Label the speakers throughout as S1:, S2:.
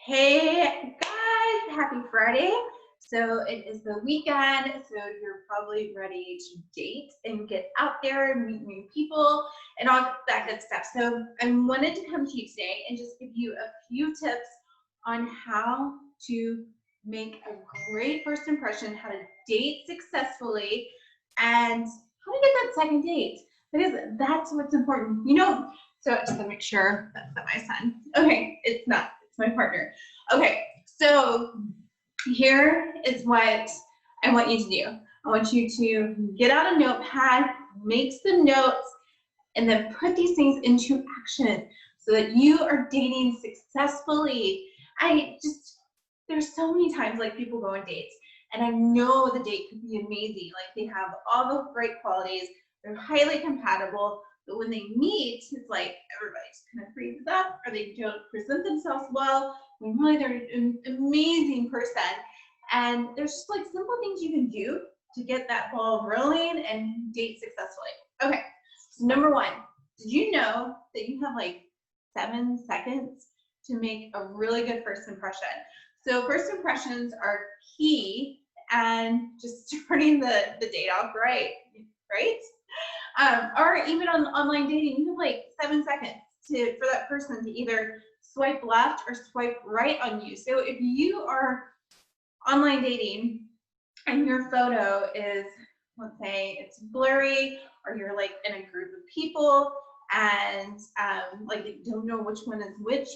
S1: Hey guys, happy Friday. So it is the weekend, so you're probably ready to date and get out there and meet new people and all that good stuff. So I wanted to come to you today and just give you a few tips on how to make a great first impression, how to date successfully, and how to get that second date. Because that's what's important. So just to make sure that's not my son. Okay, it's not, it's my partner. Okay, so here is what I want you to do. I want you to get out a notepad, make some notes, and then put these things into action so that you are dating successfully. There's so many times like people go on dates and I know the date could be amazing. Like they have all the great qualities, they're highly compatible, but when they meet, it's like everybody just kind of freezes up or they don't present themselves well when really they're an amazing person. And there's just like simple things you can do to get that ball rolling and date successfully. Okay, so number one, did you know that you have like 7 seconds to make a really good first impression? So first impressions are key and just starting the date off right? Or even on online dating, you have like 7 seconds for that person to either swipe left or swipe right on you. So if you are online dating and your photo is, let's say it's blurry, or you're like in a group of people and like you don't know which one is which,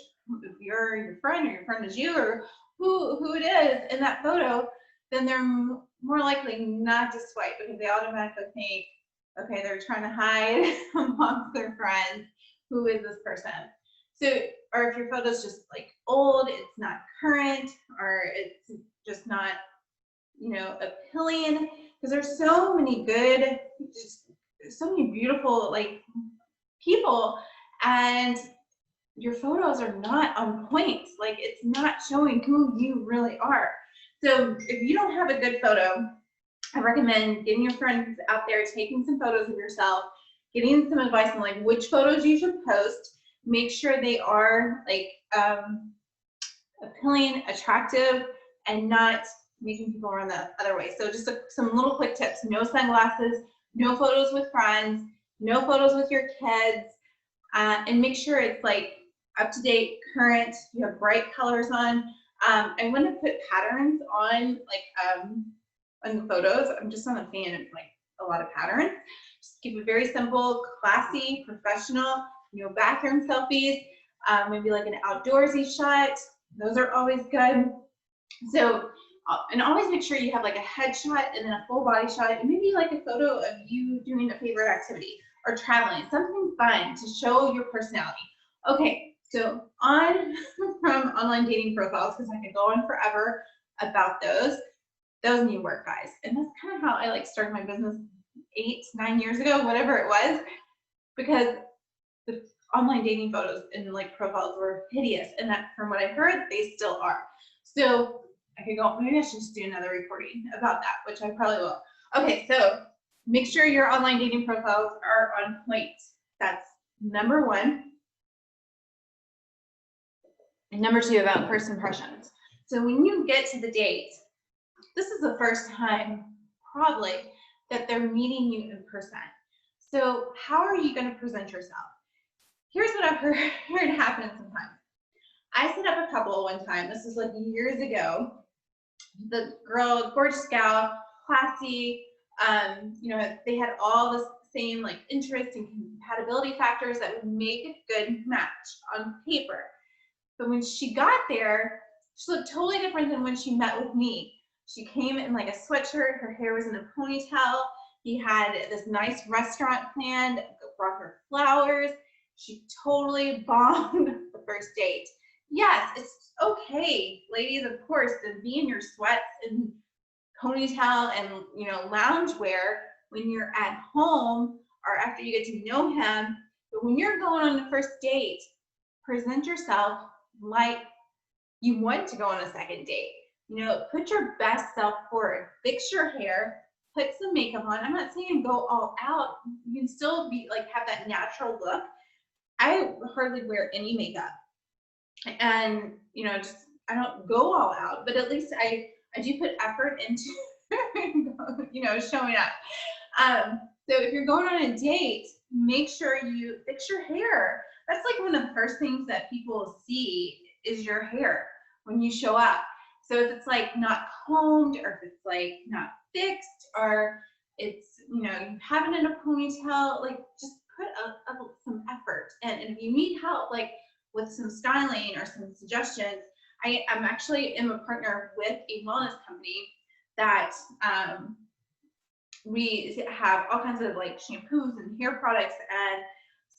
S1: if you're your friend or your friend is you, or who it is in that photo, then they're more likely not to swipe because they automatically think, okay, they're trying to hide amongst their friends. Who is this person? So, or if your photo's just like old, it's not current, or it's just not, appealing, because there's so many good, just so many beautiful like people, and your photos are not on point. Like it's not showing who you really are. So if you don't have a good photo, I recommend getting your friends out there, taking some photos of yourself, getting some advice on like which photos you should post. Make sure they are like appealing, attractive, and not making people run the other way. So just some little quick tips: no sunglasses, no photos with friends, no photos with your kids, and make sure it's like up to date, current. You have bright colors on. I want to put patterns on on the photos. I'm just not a fan of like a lot of patterns. Just keep it very simple, classy, professional. Bathroom selfies, maybe like an outdoorsy shot. Those are always good. So, and always make sure you have like a headshot and then a full body shot, and maybe like a photo of you doing a favorite activity or traveling, something fun to show your personality. Okay, so on from online dating profiles, because I could go on forever about those need to work, guys. And that's kind of how I like started my business 8-9 years ago, whatever it was, because the online dating photos and like profiles were hideous, and that, from what I've heard, they still are. So I could go, maybe I should just do another recording about that, which I probably will. Okay, so make sure your online dating profiles are on point. That's number one. And number two, about first impressions. So when you get to the date, this is the first time probably that they're meeting you in person. So how are you going to present yourself? Here's what I've heard happen sometimes. I set up a couple one time. This is like years ago. The girl, gorgeous gal, classy. They had all the same like interests and compatibility factors that would make a good match on paper. But when she got there, she looked totally different than when she met with me. She came in like a sweatshirt. Her hair was in a ponytail. He had this nice restaurant planned, brought her flowers. She totally bombed the first date. Yes, it's okay, ladies, of course, to be in your sweats and ponytail and loungewear when you're at home or after you get to know him. But when you're going on the first date, present yourself like you want to go on a second date. Put your best self forward. Fix your hair, put some makeup on. I'm not saying go all out. You can still be like have that natural look. I hardly wear any makeup, and I don't go all out, but at least I do put effort into, showing up. So if you're going on a date, make sure you fix your hair. That's like one of the first things that people see is your hair when you show up. So if it's like not combed, or if it's like not fixed, or it's, you have it in a ponytail, like just put some effort in. And if you need help, like with some styling or some suggestions, I'm actually a partner with a wellness company that we have all kinds of like shampoos and hair products and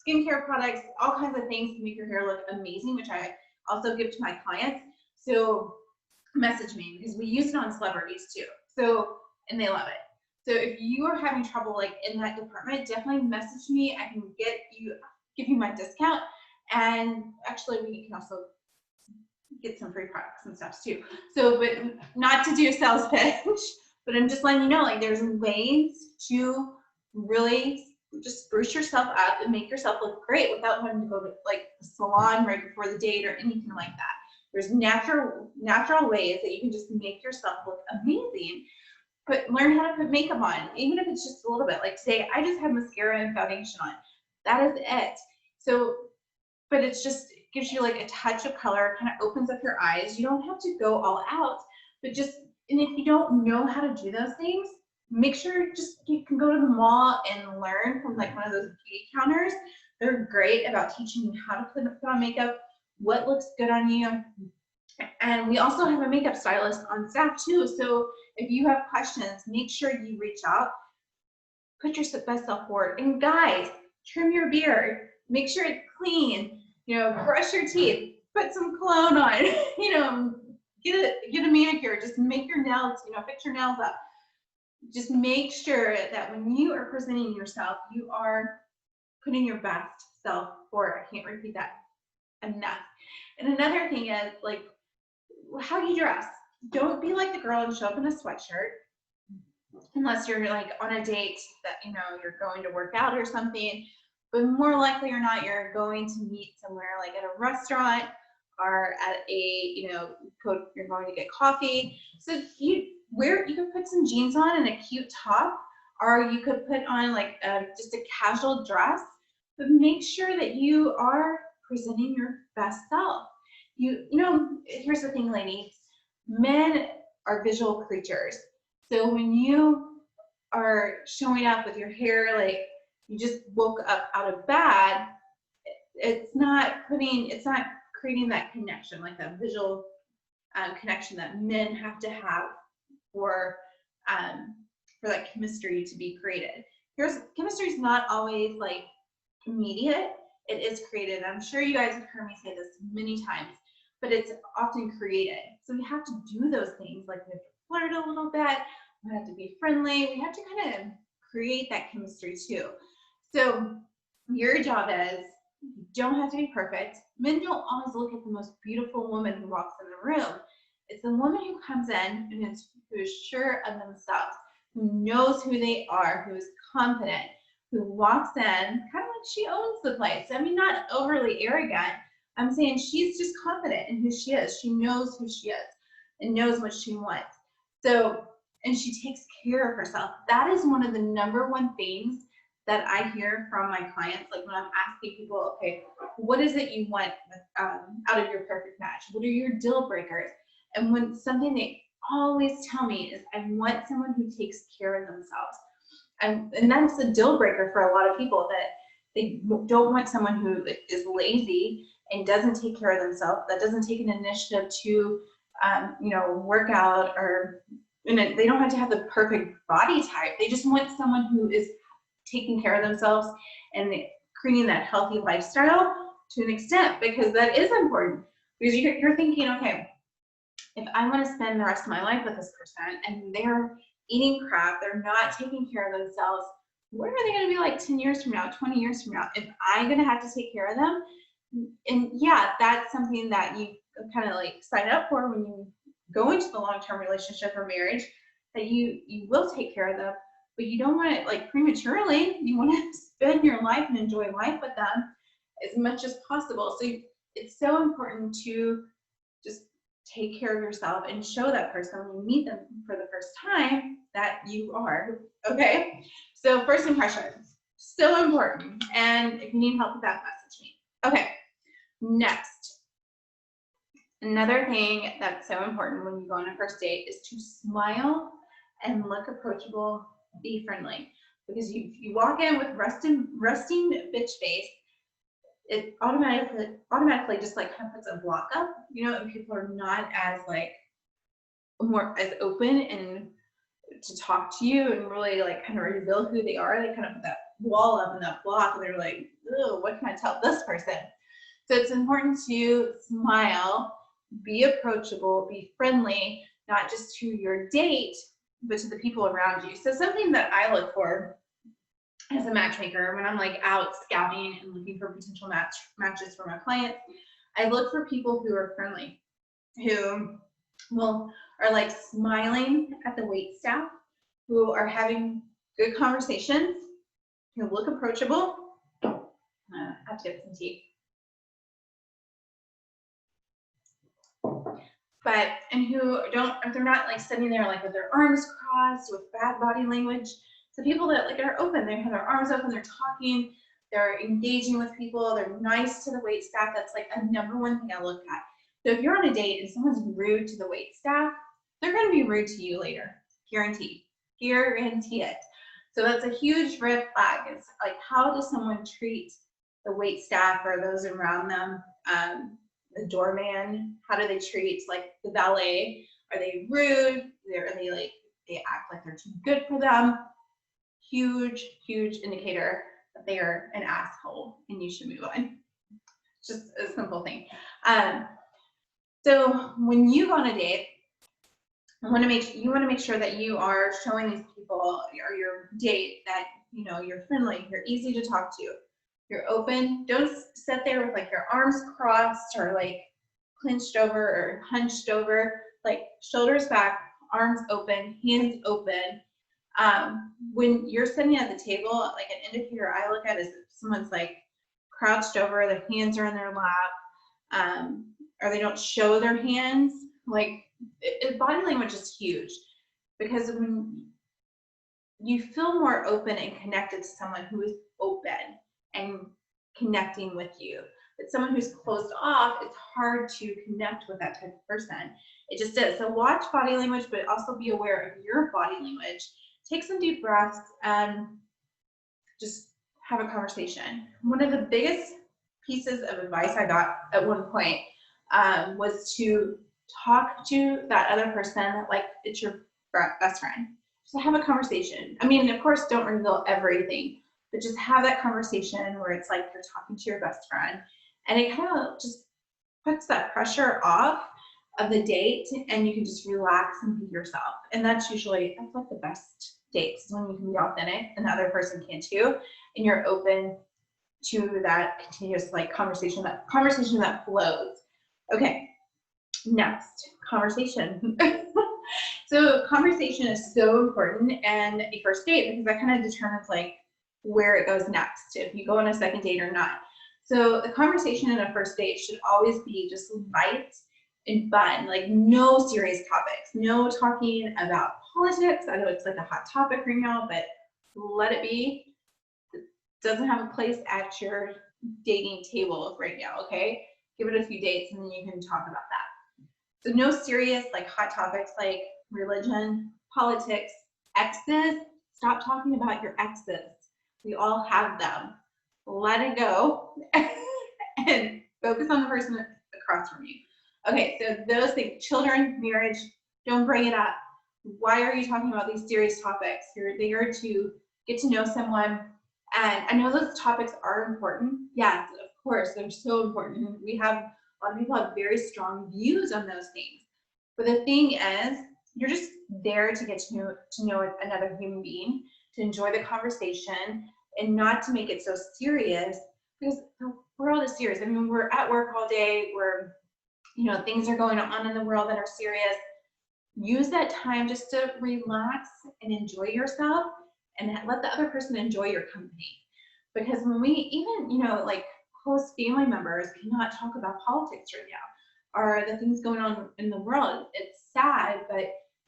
S1: skincare products, all kinds of things to make your hair look amazing, which I also give to my clients. So message me, because we use it on celebrities too. So, and they love it. So if you are having trouble like in that department, definitely message me. I can give you my discount. And actually we can also get some free products and stuff too. So, but not to do a sales pitch, but I'm just letting you know, like there's ways to really just spruce yourself up and make yourself look great without having to go to like the salon right before the date or anything like that. There's natural ways that you can just make yourself look amazing. But learn how to put makeup on, even if it's just a little bit. Like today, I just had mascara and foundation on. That is it. So, but it gives you like a touch of color, kind of opens up your eyes. You don't have to go all out, but and if you don't know how to do those things, make sure you can go to the mall and learn from like one of those beauty counters. They're great about teaching you how to put on makeup, what looks good on you. And we also have a makeup stylist on staff too. So if you have questions, make sure you reach out, put your best self forward. And guys, trim your beard, make sure it's clean, brush your teeth, put some cologne on, get a manicure, just make your nails, fix your nails up. Just make sure that when you are presenting yourself, you are putting your best self forward. I can't repeat that enough. And another thing is like how you dress. Don't be like the girl and show up in a sweatshirt unless you're like on a date that you're going to work out or something. But more likely or not, you're going to meet somewhere like at a restaurant or at you're going to get coffee. So you could put some jeans on and a cute top, or you could put on like just a casual dress, but make sure that you are presenting your best self. Here's the thing, ladies, men are visual creatures. So when you are showing up with your hair like you just woke up out of bed, it's not creating that connection, like that visual connection that men have to have for that chemistry to be created. Chemistry is not always like immediate. It is created. I'm sure you guys have heard me say this many times, but it's often created. So we have to do those things, like we have to flirt a little bit, we have to be friendly, we have to kind of create that chemistry too. So your job is, you don't have to be perfect. Men don't always look at the most beautiful woman who walks in the room. It's the woman who comes in and who is sure of themselves, who knows who they are, who is confident, who walks in kind of like she owns the place. I mean, not overly arrogant. I'm saying she's just confident in who she is. She knows who she is and knows what she wants. So, and she takes care of herself. That is one of the #1 things that I hear from my clients, like when I'm asking people, okay, what is it you want out of your perfect match? What are your deal breakers? And when something they always tell me is, I want someone who takes care of themselves. And that's a deal breaker for a lot of people, that they don't want someone who is lazy and doesn't take care of themselves, that doesn't take an initiative to, work out, or they don't have to have the perfect body type. They just want someone who is taking care of themselves and creating that healthy lifestyle to an extent, because that is important. Because you're thinking, okay, if I want to spend the rest of my life with this person and they're eating crap, they're not taking care of themselves, what are they going to be like 10 years from now, 20 years from now? If I'm going to have to take care of them? And yeah, that's something that you kind of like sign up for when you go into the long-term relationship or marriage, that you will take care of them, but you don't want it like prematurely. You want to spend your life and enjoy life with them as much as possible. So it's so important to just take care of yourself and show that person when you meet them for the first time that you are, okay? So first impressions, so important. And if you need help with that, message me. Okay, next. Another thing that's so important when you go on a first date is to smile and look approachable, be friendly. Because you walk in with resting bitch face, it automatically just like kind of puts a block up, you know, and people are not as like as open and to talk to you and really like kind of reveal who they are. They kind of put that wall up and that block, and they're like, oh, what can I tell this person? So it's important to smile, be approachable, be friendly, not just to your date, but to the people around you. So something that I look for as a matchmaker when I'm like out scouting and looking for potential matches for my clients, I look for people who are friendly, who are like smiling at the wait staff, who are having good conversations, who look approachable. I have to get some tea. And who they're not like sitting there like with their arms crossed with bad body language. So people that like are open, they have their arms open, they're talking, they're engaging with people, they're nice to the wait staff. That's like a number one thing I look at. So if you're on a date and someone's rude to the wait staff, they're going to be rude to you later. Guarantee it. So that's a huge red flag. It's like, how does someone treat the wait staff or those around them? The doorman, how do they treat like the valet? Are they rude? Are they like, they act like they're too good for them? Huge indicator that they are an asshole and you should move on. Just a simple thing. So when you go on a date, you want to make sure that you are showing these people or your date that, you know, you're friendly, you're easy to talk to, you're open. Don't sit there with like your arms crossed or like clinched over or hunched over. Like shoulders back, arms open, hands open. When you're sitting at the table, like an indicator I look at is if someone's like crouched over, their hands are in their lap, or they don't show their hands. Like body language is huge, because when you feel more open and connected to someone who is open and connecting with you. But someone who's closed off, it's hard to connect with that type of person. It just is. So watch body language, but also be aware of your body language. Take some deep breaths and just have a conversation. One of the biggest pieces of advice I got at one point was to talk to that other person like it's your best friend. So have a conversation. I mean, of course, don't reveal everything, but just have that conversation where it's like you're talking to your best friend, and it kind of just puts that pressure off of the date, and you can just relax and be yourself. And that's like the best dates, when you can be authentic and the other person can too, and you're open to that continuous like conversation that flows. Okay, next, conversation. So conversation is so important in a first date, because that kind of determines like where it goes next, if you go on a second date or not. So the conversation in a first date should always be just light and fun, like no serious topics, no talking about politics. I know it's like a hot topic right now, but let it be. It doesn't have a place at your dating table right now, okay? Give it a few dates and then you can talk about that. So no serious like hot topics like religion, politics, exes. Stop talking about your exes. We all have them. Let it go and focus on the person across from you. Okay, so those things, children, marriage, don't bring it up. Why are you talking about these serious topics? You're there to get to know someone. And I know those topics are important. Yes, of course, they're so important. A lot of people have very strong views on those things. But the thing is, you're just there to get to know another human being, to enjoy the conversation, and not to make it so serious, because the world is serious. I mean, we're at work all day, things are going on in the world that are serious. Use that time just to relax and enjoy yourself, and let the other person enjoy your company. Because when we even, like close family members cannot talk about politics right now. are the things going on in the world. It's sad, but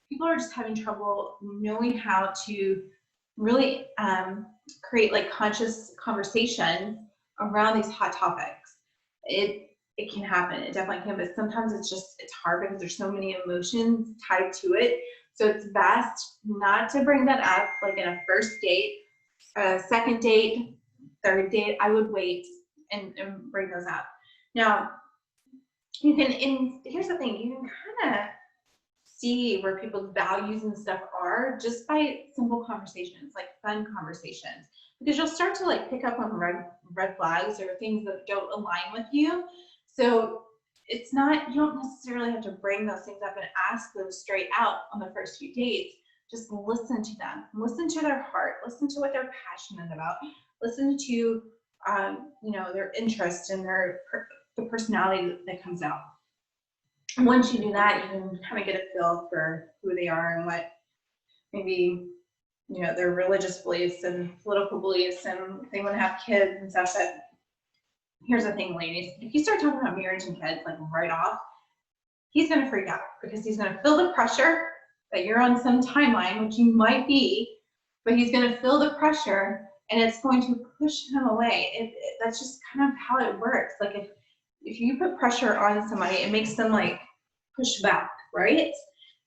S1: people are just having trouble knowing how to really create like conscious conversation around these hot topics. It can happen, it definitely can, but sometimes it's hard because there's so many emotions tied to it. So it's best not to bring that up like in a first date, a second date, third date. I would wait and bring those up. Now, you can, and here's the thing, you can kind of see where people's values and stuff are just by simple conversations, like fun conversations, because you'll start to like pick up on red flags or things that don't align with you. So it's not, you don't necessarily have to bring those things up and ask those straight out on the first few dates. Just listen to them, listen to their heart, listen to what they're passionate about, listen to you know, their interest and the personality that comes out. And once you do that, you can kind of get a feel for who they are and what maybe, you know, their religious beliefs and political beliefs, and if they want to have kids and stuff. But here's the thing, ladies, if you start talking about marriage and kids like right off, he's going to freak out because he's going to feel the pressure that you're on some timeline, which you might be, but he's going to feel the pressure and it's going to push him away. That's just kind of how it works. Like if you put pressure on somebody, it makes them like push back, right?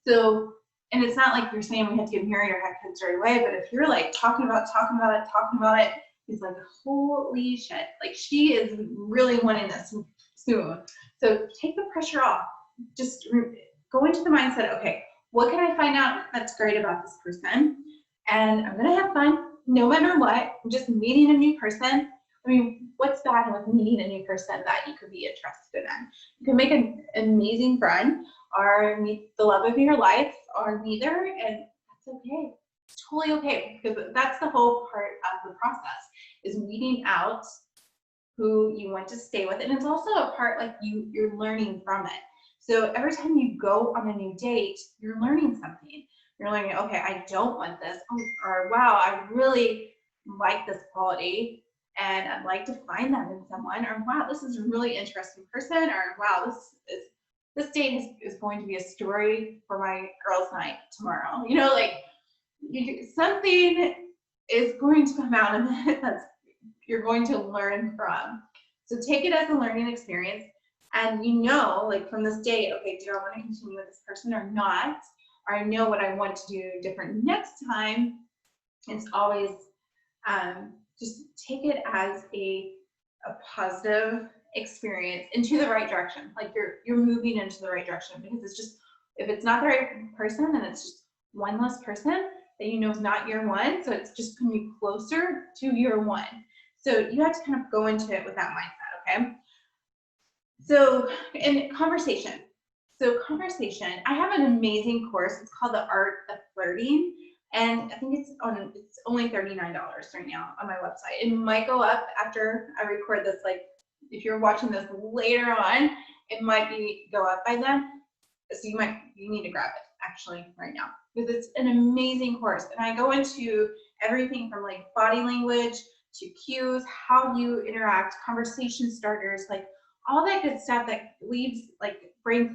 S1: So, and it's not like you're saying we have to get married or have kids right away, but if you're like talking about it, he's like, holy shit, like she is really wanting this soon. So take the pressure off. Just go into the mindset, okay, what can I find out that's great about this person? And I'm gonna have fun no matter what. I'm just meeting a new person. I mean, what's bad with meeting a new person that you could be interested in? You can make an amazing friend or meet the love of your life or neither, and that's okay. It's totally okay, because that's the whole part of the process, is weeding out who you want to stay with. And it's also a part like you're learning from it. So every time you go on a new date, you're learning something. You're learning, okay, I don't want this, or wow, I really like this quality and I'd like to find that in someone, or wow, this is a really interesting person, or wow, this date is going to be a story for my girls' night tomorrow. You know, like something is going to come out of it that's you're going to learn from. So take it as a learning experience, and you know, like from this date, okay, do I want to continue with this person or not? Or I know what I want to do different next time. It's always just take it as a positive experience into the right direction. Like you're moving into the right direction, because it's just, if it's not the right person, then it's just one less person that you know is not your one. So it's just going to be closer to your one. So you have to kind of go into it with that mindset, okay? So in conversation. So conversation, I have an amazing course. It's called The Art of Flirting. And I think it's only $39 right now on my website. It might go up after I record this. Like if you're watching this later on, it might go up by then. So you need to grab it actually right now, because it's an amazing course. And I go into everything from like body language to cues, how you interact, conversation starters, like all that good stuff that brings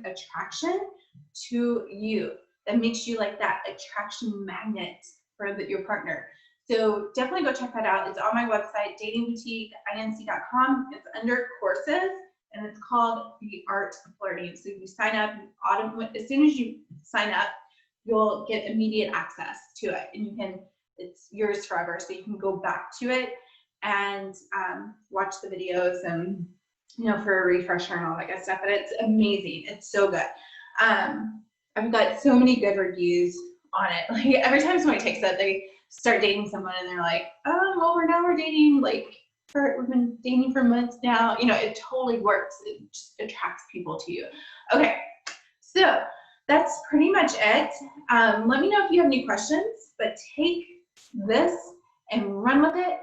S1: attraction to you, that makes you like that attraction magnet for your partner. So definitely go check that out. It's on my website, datingboutiqueinc.com. It's under courses, and it's called The Art of Flirting. So you sign up, as soon as you sign up, you'll get immediate access to it, and it's yours forever. So you can go back to it and watch the videos and, you know, for a refresher and all that good stuff. But it's amazing. It's so good. I've got so many good reviews on it. Like every time somebody takes it, they start dating someone and they're like, oh, well, we're dating, like we've been dating for months now. You know, it totally works. It just attracts people to you. Okay, so that's pretty much it. Let me know if you have any questions, but take this and run with it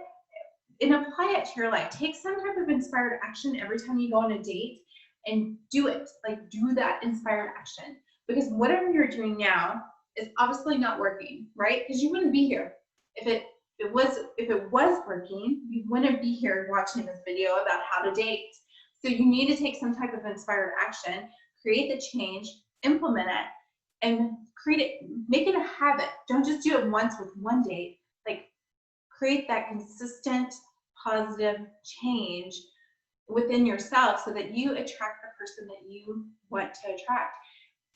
S1: and apply it to your life. Take some type of inspired action every time you go on a date and do it. Like do that inspired action, because whatever you're doing now is obviously not working, right? Because you wouldn't be here if it was working. You wouldn't be here watching this video about how to date. So you need to take some type of inspired action, create the change, implement it, and create it, make it a habit. Don't just do it once with one date. Like, create that consistent, positive change within yourself so that you attract the person that you want to attract.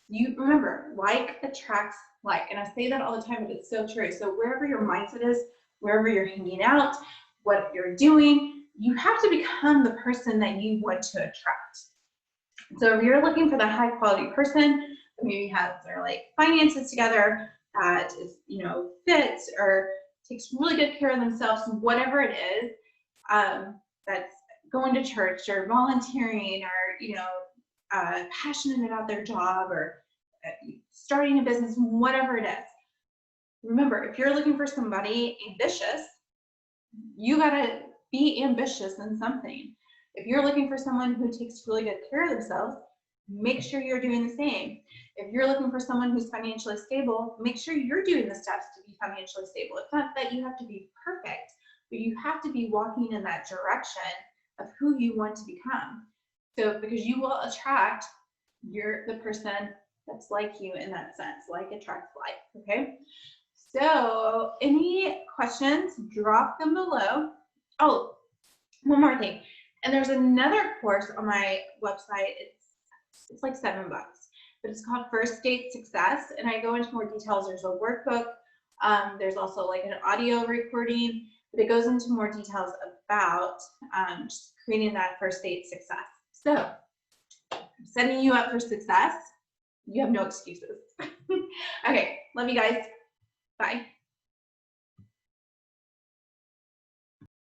S1: You remember, like attracts like, and I say that all the time, but it's so true. So wherever your mindset is, wherever you're hanging out, what you're doing, you have to become the person that you want to attract. So if you're looking for the high quality person that maybe has their like finances together, that is, fit or takes really good care of themselves, whatever it is, that's going to church or volunteering or passionate about their job or starting a business, whatever it is. Remember, if you're looking for somebody ambitious, you gotta be ambitious in something. If you're looking for someone who takes really good care of themselves, make sure you're doing the same. If you're looking for someone who's financially stable, make sure you're doing the steps to be financially stable. It's not that you have to be perfect, but you have to be walking in that direction of who you want to become. So because you will attract the person that's like you in that sense, like attracts like, okay? So any questions, drop them below. Oh, one more thing. And there's another course on my website. It's like $7, but it's called First Date Success. And I go into more details. There's a workbook. There's also like an audio recording, but it goes into more details about just creating that first date success. So I'm setting you up for success. You have no excuses. Okay, love you guys. Bye.